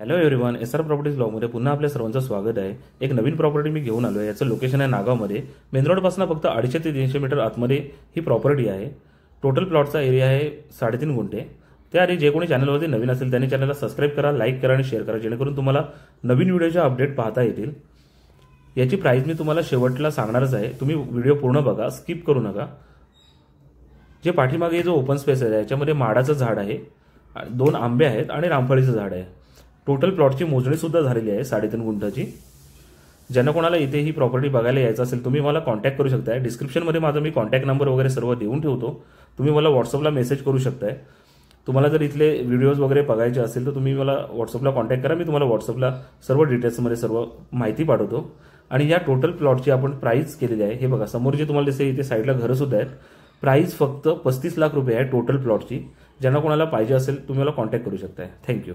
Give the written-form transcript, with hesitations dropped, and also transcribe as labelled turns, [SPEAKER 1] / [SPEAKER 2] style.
[SPEAKER 1] Hello everyone, SR properties ब्लॉगमध्ये पुन्हा आपल्या सर्वांचं स्वागत आहे। एक नवीन प्रॉपर्टी मी घेऊन आलो आहे। याचं लोकेशन आहे नागावमध्ये। मेन रोडपासून फक्त 250 ते 300 मीटर आतमध्ये ही प्रॉपर्टी आहे। टोटल प्लॉटचा एरिया आहे 3.5 गुंठे। त्याआधी जे कोणी चॅनलवरती नवीन असेल त्यांनी चॅनलला सबस्क्राइब करा, लाईक करा आणि शेअर करा, जेणेकरून तुम्हाला नवीन व्हिडिओचे अपडेट पाहता येतील। याची प्राइस मी तुम्हाला शेवटला सांगणारच आहे, तुम्ही व्हिडिओ पूर्ण बघा, स्किप करू नका। जे पाठीमागे जो ओपन स्पेस आहे याच्यामध्ये माडाचं झाड आहे, 2 आंबे आहेत आणि रामफळीचं झाड आहे। टोटल प्लॉटची मोजणी सुद्धा झालेली आहे 3.5 गुंठाची। ज्यांना कोणाला इथे ही प्रॉपर्टी बघायला यायचं असेल तुम्ही मला कॉन्टॅक्ट करू शकताय। डिस्क्रिप्शनमध्ये माझा मी कॉन्टॅक्ट नंबर वगैरे सर्व देऊन ठेवतो, तुम्ही मला व्हॉट्सअपला मेसेज करू शकताय। तुम्हाला जर इथले व्हिडिओज वगैरे बघायचे असेल तर तुम्ही मला व्हॉट्सअपला कॉन्टॅक्ट करा, मी तुम्हाला व्हॉट्सअपला सर्व डिटेल्समध्ये सर्व माहिती पाठवतो। आणि या टोटल प्लॉटची आपण प्राइस केलेली आहे, हे बघा समोर जे तुम्हाला दिसते इथे साईडला घरं सुद्धा आहेत। प्राइस फक्त 35 लाख रुपये आहे टोटल प्लॉटची। ज्यांना कोणाला पाहिजे असेल तुम्ही मला कॉन्टॅक्ट करू शकताय। थँक्यू।